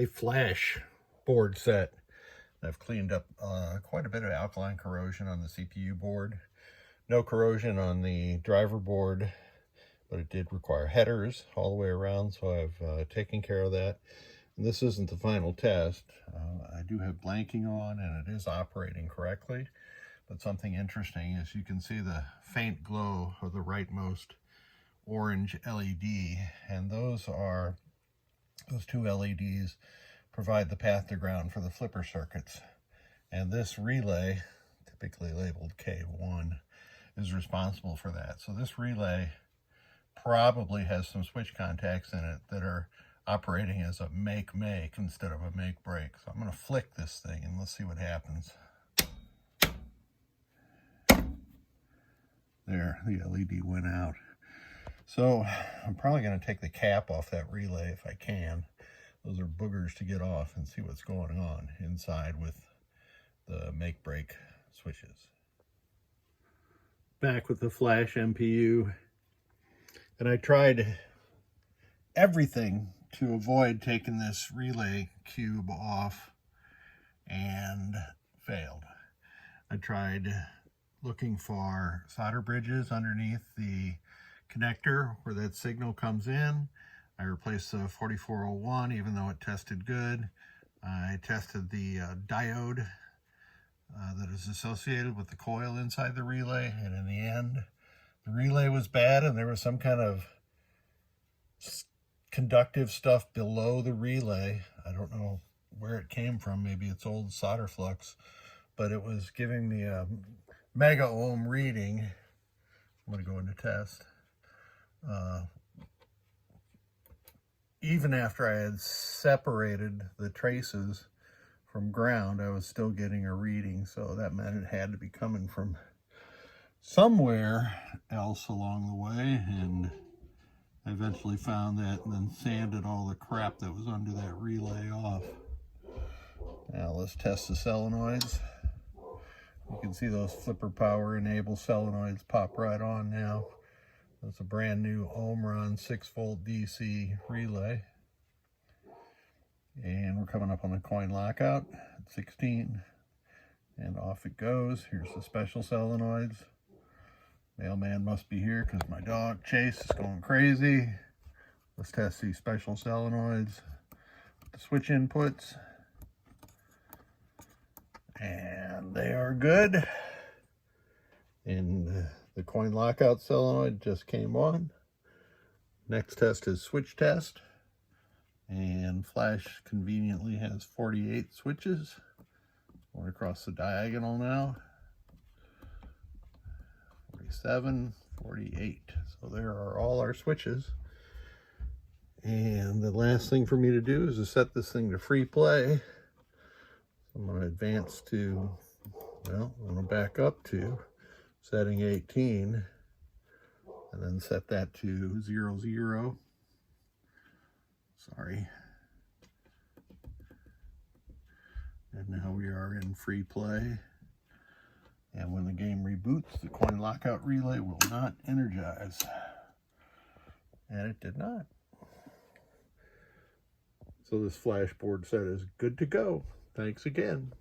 a flash board set. I've cleaned up quite a bit of alkaline corrosion on the CPU board. No corrosion on the driver board, but it did require headers all the way around, so I've taken care of that. And this isn't the final test. I do have blanking on, and it is operating correctly. But something interesting is you can see the faint glow of the rightmost orange LED, and those two LEDs provide the path to ground for the flipper circuits. And this relay, typically labeled K1, is responsible for that. So this relay probably has some switch contacts in it that are operating as a make-make instead of a make-break. So I'm going to flick this thing and let's see what happens. There, the LED went out. So I'm probably going to take the cap off that relay if I can. Those are boogers to get off, and see what's going on inside with the make-break switches. Back with the flash MPU, and I tried everything to avoid taking this relay cube off and failed. I tried looking for solder bridges underneath the connector where that signal comes in. I replaced the 4401 even though it tested good. I tested the diode that is associated with the coil inside the relay, and in the end the relay was bad and there was some kind of conductive stuff below the relay. I don't know where it came from, maybe it's old solder flux, but it was giving me a mega ohm reading. I'm going to go into test. Even after I had separated the traces from ground, I was still getting a reading, so that meant it had to be coming from somewhere else along the way, and I eventually found that and then sanded all the crap that was under that relay off. Now let's test the solenoids. You can see those flipper power enable solenoids pop right on now. That's a brand new Omron 6-volt DC relay. And we're coming up on the coin lockout at 16. And off it goes. Here's the special solenoids. Mailman must be here because my dog Chase is going crazy. Let's test these special solenoids. The switch inputs. And they are good. And the coin lockout solenoid just came on. Next test is switch test. And flash conveniently has 48 switches. Going across the diagonal now. 47, 48. So there are all our switches. And the last thing for me to do is to set this thing to free play. I'm going to advance to, well, I'm going to back up to setting 18 and then set that to 0, 0. Sorry. And now we are in free play. And when the game reboots, the coin lockout relay will not energize. And it did not. So this flash board set is good to go. Thanks again.